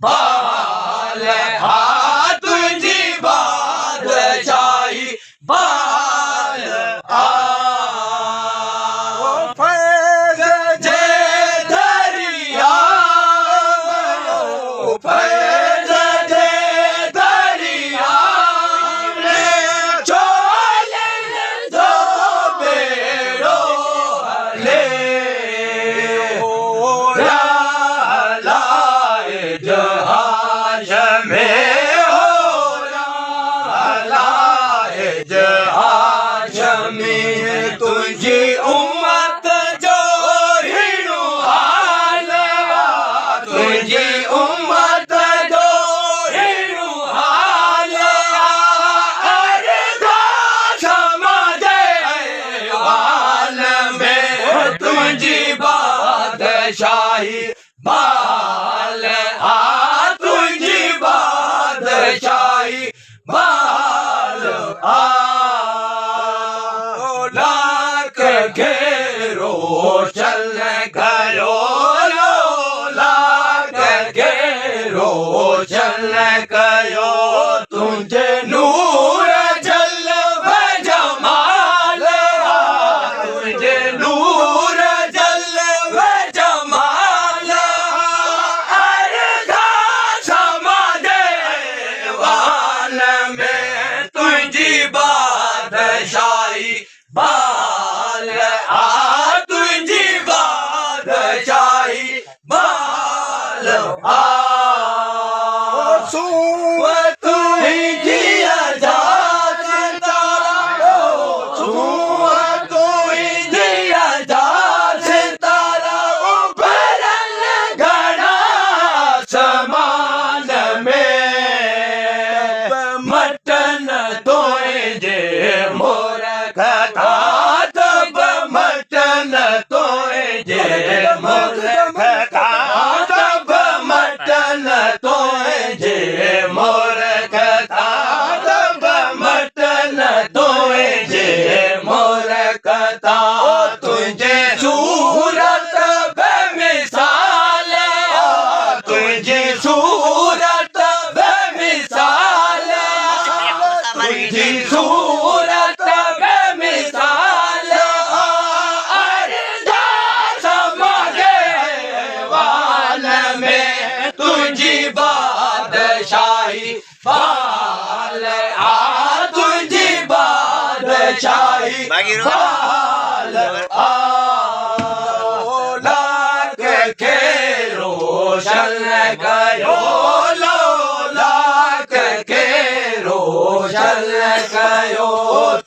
बाल तुझी बादशाही बाल फैज जे दरिया फैज जे दरिया चोले दो बेड़ो हले जहाज में हो जहाज में तुझी उम्मत जो हिणु हाल तुझी उम्मत जो हिणु हाल समझे वाल में तुझी बादशाही बाल तुझी बादशाही बाल लाख घेरो चल करो लाख घेरो चल करो तुझे नूर जल जमाल तुझे नूर जल जमाल तुझी बादशाही बाल तुझी बादशाही बाल तू ही जिया जात तारा तू ही जिया जात तारा ऊपर घड़ा समान में मटन तोए जे मोर कथा तब मटन तोए जे मोर कथा तब मटन तोए जे मोर कथा तब मटन तोए जे मोर कथा तुझे सूरत बेमिसाल तुझे सूरत बेमिसाल तुझी सूरत बेमिसाल समझे वाल में तुझी बादशाही बाल तुझी बादशाही बाल लाख के रोशन करो लाख के रोशन करो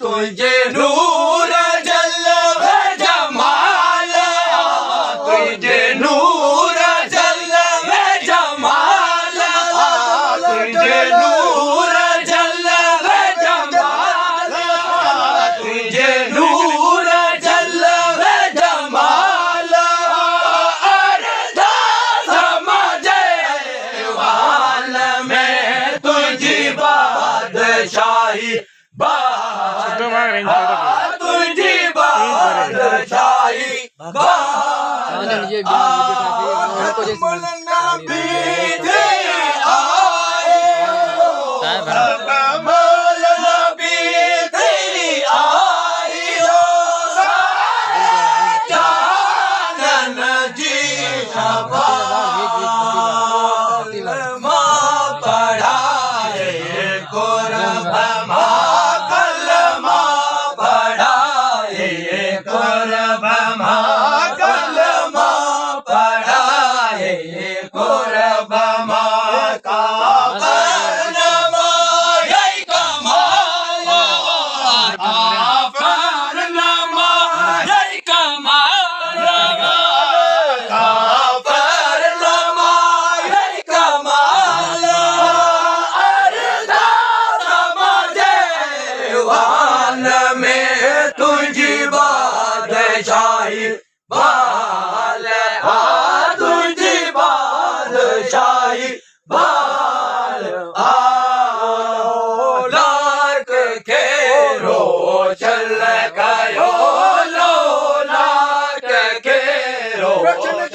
तुझे नूर जल जमाल तुझे नूर जल जमाल तुझे नूर जल जमाल तुझे नूर जल जमाल समझे वाल में तुझी बादशाही बाल तुझी बादशाही बाल बादशाही बाल तुझी बादशाही बाल लाख के रोशन करो लो लाख के रोशन